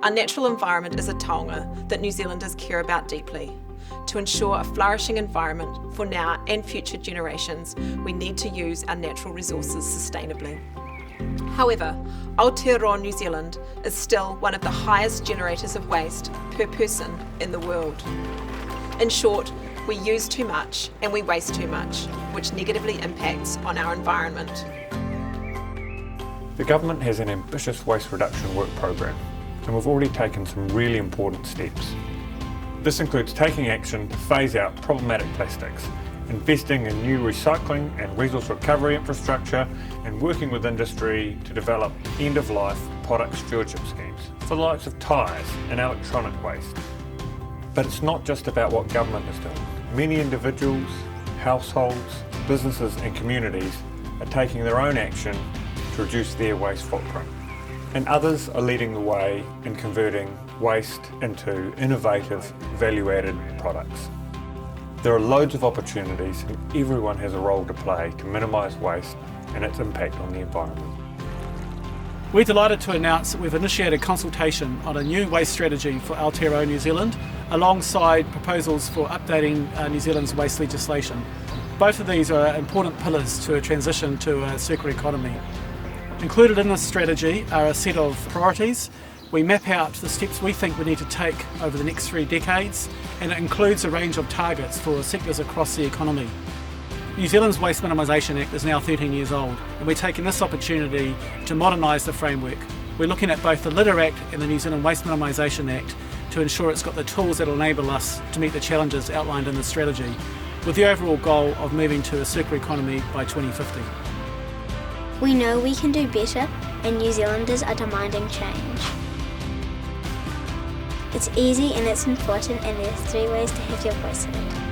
Our natural environment is a taonga that New Zealanders care about deeply. To ensure a flourishing environment for now and future generations, we need to use our natural resources sustainably. However, Aotearoa New Zealand is still one of the highest generators of waste per person in the world. In short, we use too much and we waste too much, which negatively impacts on our environment. The government has an ambitious waste reduction work program, and we've already taken some really important steps. This includes taking action to phase out problematic plastics, investing in new recycling and resource recovery infrastructure, and working with industry to develop end-of-life product stewardship schemes for the likes of tyres and electronic waste. But it's not just about what government is doing. Many individuals, households, businesses and communities are taking their own action to reduce their waste footprint. And others are leading the way in converting waste into innovative, value-added products. There are loads of opportunities and everyone has a role to play to minimise waste and its impact on the environment. We're delighted to announce that we've initiated consultation on a new waste strategy for Aotearoa New Zealand, alongside proposals for updating New Zealand's waste legislation. Both of these are important pillars to a transition to a circular economy. Included in this strategy are a set of priorities. We map out the steps we think we need to take over the next 3 decades, and it includes a range of targets for sectors across the economy. New Zealand's Waste Minimisation Act is now 13 years old, and we're taking this opportunity to modernise the framework. We're looking at both the Litter Act and the New Zealand Waste Minimisation Act to ensure it's got the tools that will enable us to meet the challenges outlined in the strategy, with the overall goal of moving to a circular economy by 2050. We know we can do better, and New Zealanders are demanding change. It's easy and it's important, and there are 3 ways to have your voice heard.